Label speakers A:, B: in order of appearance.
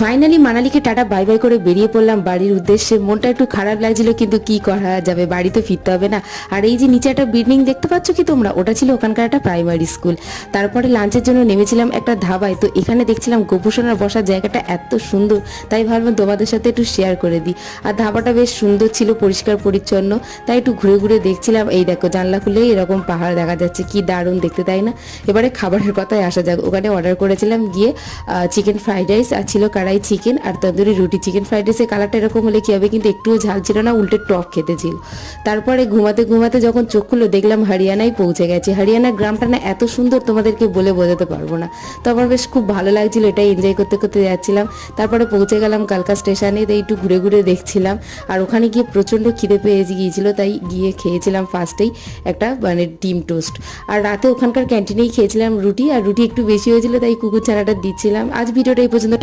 A: Finally মানালিকে tata bye bye করে বেরিয়ে পড়লাম বাড়ির উদ্দেশ্যে। মনটা একটু খারাপ লাগছিল, কিন্তু কি করা যাবে, বাড়ি তো ফিরতে হবে না। আর এই যে নিচে একটা বিল্ডিং দেখতে পাচ্ছ কি তোমরা, ওটা ছিল ওখানকার একটা প্রাইমারি স্কুল। তারপরে লাঞ্চের জন্য নেমেছিলাম একটা ধাবায়। তো এখানে দেখছিলাম গোপুসোনার বসার জায়গাটা এত সুন্দর, তাই ভাবলাম তোমাদের সাথে একটু শেয়ার করে দিই। আর ধাবাটা বেশ সুন্দর ছিল, পরিষ্কার পরিচ্ছন্ন, তাই একটু ঘুরে ঘুরে দেখছিলাম। এই দেখো জানলা খুলেই এরকম পাহাড় দেখা যাচ্ছে, কি দারুণ দেখতে, তাই না? এবারে খাবারের কথায় আসা যাক। ওখানে অর্ডার করেছিলাম গিয়ে চিকেন ফ্রাইড রাইস, আর ছিল কড়াই চিকেন আর তন্দুরি রুটি। চিকেন ফ্রাইড রাইসের কালারটা এরকম হলে কী হবে, কিন্তু একটুও ঝাল ছিল না, উল্টে টক খেতে ছিল। তারপরে ঘুমাতে ঘুমাতে যখন চোখ খুললো দেখলাম হরিয়ানায় পৌঁছে গেছি। হরিয়ানার গ্রামটা না এত সুন্দর তোমাদেরকে বলে বোঝাতে পারবো না। তো আমার বেশ খুব ভালো লাগছিল, এটাই এনজয় করতে করতে যাচ্ছিলাম। তারপরে পৌঁছে গেলাম কালকা স্টেশনে, তাই একটু ঘুরে ঘুরে দেখছিলাম। আর ওখানে গিয়ে প্রচণ্ড খিদে পেয়ে গিয়েছিল, তাই গিয়ে খেয়েছিলাম ফার্স্টেই একটা মানে ডিম টোস্ট। আর রাতে ওখানকার ক্যান্টিনেই খেয়েছিলাম রুটি, আর রুটি একটু বেশি হয়েছিল তাই কুকুর ছানাটা দিচ্ছিলাম। আজ ভিডিওটা এই পর্যন্ত।